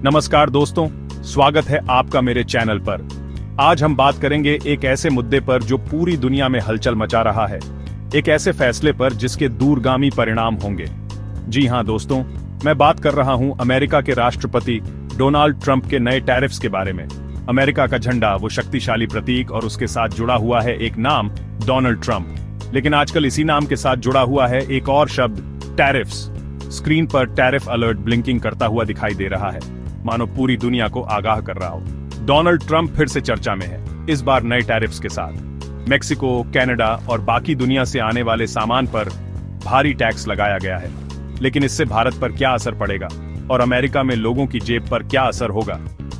नमस्कार दोस्तों, स्वागत है आपका मेरे चैनल पर। आज हम बात करेंगे एक ऐसे मुद्दे पर जो पूरी दुनिया में हलचल मचा रहा है, एक ऐसे फैसले पर जिसके दूरगामी परिणाम होंगे। जी हां दोस्तों, मैं बात कर रहा हूं अमेरिका के राष्ट्रपति डोनाल्ड ट्रंप के नए टैरिफ्स के बारे में। अमेरिका का झंडा, वो शक्तिशाली प्रतीक, और उसके साथ जुड़ा हुआ है एक नाम, डोनाल्ड ट्रंप। लेकिन आजकल इसी नाम के साथ जुड़ा हुआ है एक और शब्द, टैरिफ्स। स्क्रीन पर टैरिफ अलर्ट ब्लिंकिंग करता हुआ दिखाई दे रहा है, मानो पूरी दुनिया को आगाह कर रहा हो। डोनाल्ड ट्रंप फिर से चर्चा में है, इस बार नए टैरिफ्स के साथ। मेक्सिको, कनाडा और बाकी दुनिया से आने वाले सामान पर भारी टैक्स लगाया गया है। लेकिन इससे भारत पर क्या असर पड़ेगा और अमेरिका में लोगों की जेब पर क्या असर होगा,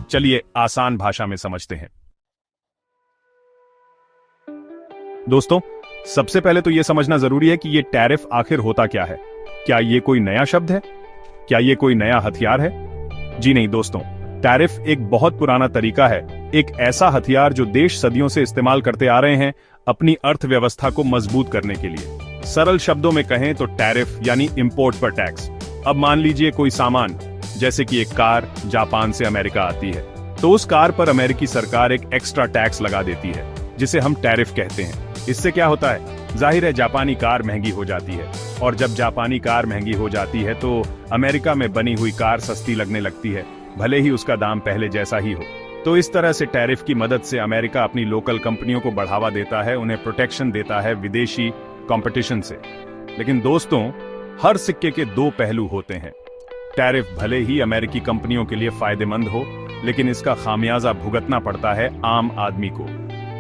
चलिए आसान भाषा में समझते हैं। दोस्तों, सबसे पहले तो यह समझना जरूरी है कि यह टैरिफ आखिर होता क्या है। क्या ये कोई नया शब्द है? क्या ये कोई नया हथियार है? जी नहीं दोस्तों, टैरिफ एक बहुत पुराना तरीका है, एक ऐसा हथियार जो देश सदियों से इस्तेमाल करते आ रहे हैं अपनी अर्थव्यवस्था को मजबूत करने के लिए। सरल शब्दों में कहें तो टैरिफ यानी इंपोर्ट पर टैक्स। अब मान लीजिए कोई सामान, जैसे कि एक कार जापान से अमेरिका आती है, तो उस कार पर अमेरिकी सरकार एक एक्स्ट्रा टैक्स लगा देती है, जिसे हम टैरिफ कहते हैं। इससे क्या होता है? जाहिर है जापानी कार महंगी हो जाती है, और जब जापानी कार महंगी हो जाती है तो अमेरिका में बनी हुई कार सस्ती लगने लगती है, भले ही उसका दाम पहले जैसा ही हो। तो इस तरह से टैरिफ की मदद से अमेरिका अपनी लोकल कंपनियों को बढ़ावा देता है, उन्हें प्रोटेक्शन देता है विदेशी कंपटीशन से। लेकिन दोस्तों, हर सिक्के के दो पहलू होते हैं। टैरिफ भले ही अमेरिकी कंपनियों के लिए फायदेमंद हो, लेकिन इसका खामियाजा भुगतना पड़ता है आम आदमी को,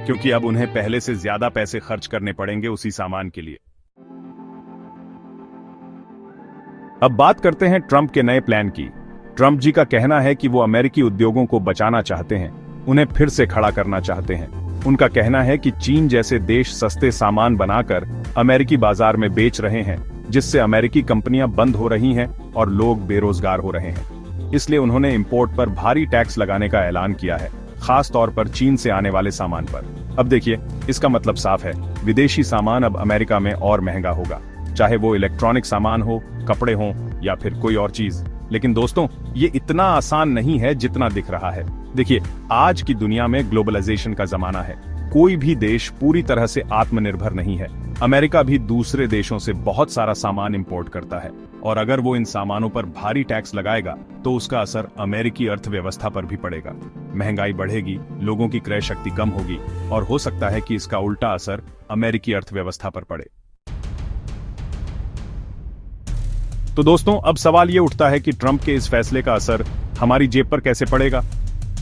क्योंकि अब उन्हें पहले से ज्यादा पैसे खर्च करने पड़ेंगे उसी सामान के लिए। अब बात करते हैं ट्रंप के नए प्लान की। ट्रंप जी का कहना है कि वो अमेरिकी उद्योगों को बचाना चाहते हैं, उन्हें फिर से खड़ा करना चाहते हैं। उनका कहना है कि चीन जैसे देश सस्ते सामान बनाकर अमेरिकी बाजार में बेच रहे हैं, जिससे अमेरिकी कंपनियां बंद हो रही हैं और लोग बेरोजगार हो रहे हैं। इसलिए उन्होंने इंपोर्ट पर भारी टैक्स लगाने का ऐलान किया है, खास तौर पर चीन से आने वाले सामान पर। अब देखिए, इसका मतलब साफ है, विदेशी सामान अब अमेरिका में और महंगा होगा, चाहे वो इलेक्ट्रॉनिक सामान हो, कपड़े हों या फिर कोई और चीज। लेकिन दोस्तों, ये इतना आसान नहीं है जितना दिख रहा है। देखिए, आज की दुनिया में ग्लोबलाइजेशन का जमाना है, कोई भी देश पूरी तरह से आत्मनिर्भर नहीं है। अमेरिका भी दूसरे देशों से बहुत सारा सामान इंपोर्ट करता है, और अगर वो इन सामानों पर भारी टैक्स लगाएगा तो उसका असर अमेरिकी अर्थव्यवस्था पर भी पड़ेगा। महंगाई बढ़ेगी, लोगों की क्रय शक्ति कम होगी, और हो सकता है कि इसका उल्टा असर अमेरिकी अर्थव्यवस्था पर पड़े। तो दोस्तों, अब सवाल ये उठता है कि ट्रंप के इस फैसले का असर हमारी जेब पर कैसे पड़ेगा।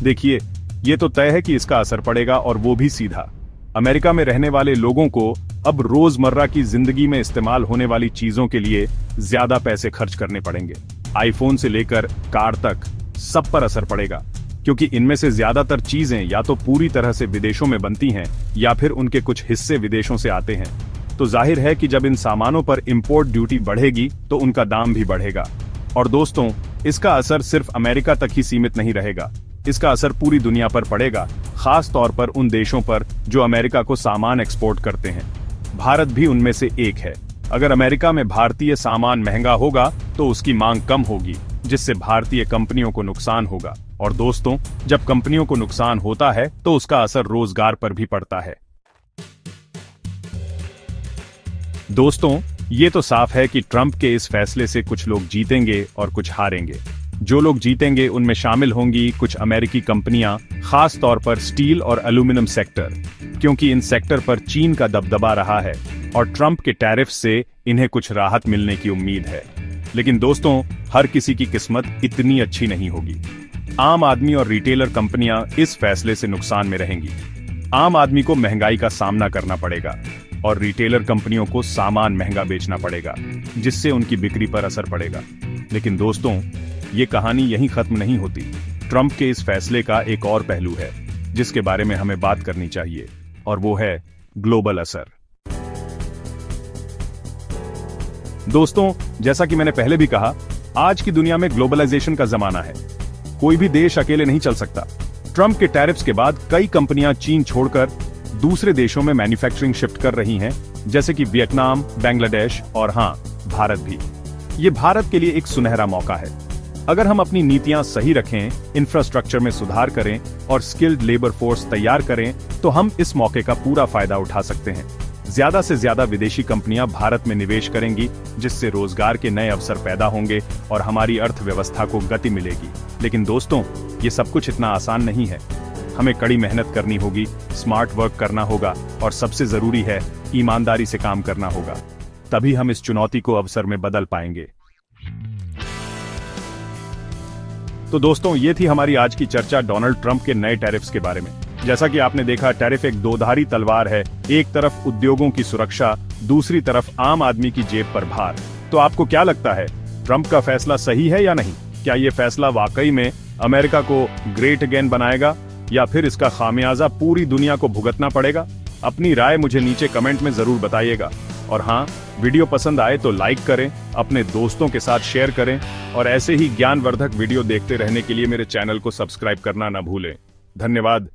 देखिए, ये तो तय है कि इसका असर पड़ेगा, और वो भी सीधा। अमेरिका में रहने वाले लोगों को अब रोजमर्रा की जिंदगी में इस्तेमाल होने वाली चीजों के लिए ज्यादा पैसे खर्च करने पड़ेंगे। आईफोन से लेकर कार तक सब पर असर पड़ेगा, क्योंकि इनमें से ज्यादातर चीजें या तो पूरी तरह से विदेशों में बनती हैं या फिर उनके कुछ हिस्से विदेशों से आते हैं। तो जाहिर है कि जब इन सामानों पर इंपोर्ट ड्यूटी बढ़ेगी तो उनका दाम भी बढ़ेगा। और दोस्तों, इसका असर सिर्फ अमेरिका तक ही सीमित नहीं रहेगा, इसका असर पूरी दुनिया पर पड़ेगा, खास तौर पर उन देशों पर जो अमेरिका को सामान एक्सपोर्ट करते हैं। भारत भी उनमें से एक है। अगर अमेरिका में भारतीय सामान महंगा होगा तो उसकी मांग कम होगी, जिससे भारतीय कंपनियों को नुकसान होगा। और दोस्तों, जब कंपनियों को नुकसान होता है तो उसका असर रोजगार पर भी पड़ता है। दोस्तों, ये तो साफ है कि ट्रंप के इस फैसले से कुछ लोग जीतेंगे और कुछ हारेंगे। जो लोग जीतेंगे उनमें शामिल होंगी कुछ अमेरिकी कंपनियां, खास तौर पर स्टील और एल्यूमिनियम सेक्टर, क्योंकि इन सेक्टर पर चीन का दबदबा रहा है और ट्रंप के टैरिफ से इन्हें कुछ राहत मिलने की उम्मीद है। लेकिन दोस्तों, हर किसी की किस्मत इतनी अच्छी नहीं होगी। आम आदमी और रिटेलर कंपनियां इस फैसले से नुकसान में रहेंगी। आम आदमी को महंगाई का सामना करना पड़ेगा और रिटेलर कंपनियों को सामान महंगा बेचना पड़ेगा, जिससे उनकी बिक्री पर असर पड़ेगा। लेकिन दोस्तों, ये कहानी यहीं खत्म नहीं होती। ट्रंप के इस फैसले का एक और पहलू है जिसके बारे में हमें बात करनी चाहिए, और वो है ग्लोबल असर। दोस्तों, जैसा कि मैंने पहले भी कहा, आज की दुनिया में ग्लोबलाइजेशन का जमाना है, कोई भी देश अकेले नहीं चल सकता। ट्रंप के टैरिफ्स के बाद कई कंपनियां चीन छोड़कर दूसरे देशों में मैन्युफैक्चरिंग शिफ्ट कर रही हैं, जैसे कि वियतनाम, बांग्लादेश और हां, भारत भी। ये भारत के लिए एक सुनहरा मौका है। अगर हम अपनी नीतियां सही रखें, इंफ्रास्ट्रक्चर में सुधार करें और स्किल्ड लेबर फोर्स तैयार करें, तो हम इस मौके का पूरा फायदा उठा सकते हैं। ज्यादा से ज्यादा विदेशी कंपनियां भारत में निवेश करेंगी, जिससे रोजगार के नए अवसर पैदा होंगे और हमारी अर्थव्यवस्था को गति मिलेगी। लेकिन दोस्तों, ये सब कुछ इतना आसान नहीं है। हमें कड़ी मेहनत करनी होगी, स्मार्ट वर्क करना होगा और सबसे जरूरी है, ईमानदारी से काम करना होगा। तभी हम इस चुनौती को अवसर में बदल पाएंगे। तो दोस्तों, ये थी हमारी आज की चर्चा डोनाल्ड ट्रंप के नए टैरिफ्स के बारे में। जैसा कि आपने देखा, टैरिफ एक दोधारी तलवार है। एक तरफ उद्योगों की सुरक्षा, दूसरी तरफ आम आदमी की जेब पर भार। तो आपको क्या लगता है, ट्रंप का फैसला सही है या नहीं? क्या ये फैसला वाकई में अमेरिका को ग्रेट अगेन बनाएगा या फिर इसका खामियाजा पूरी दुनिया को भुगतना पड़ेगा? अपनी राय मुझे नीचे कमेंट में जरूर बताइएगा। और हाँ, वीडियो पसंद आए तो लाइक करें, अपने दोस्तों के साथ शेयर करें और ऐसे ही ज्ञानवर्धक वीडियो देखते रहने के लिए मेरे चैनल को सब्सक्राइब करना ना भूलें। धन्यवाद।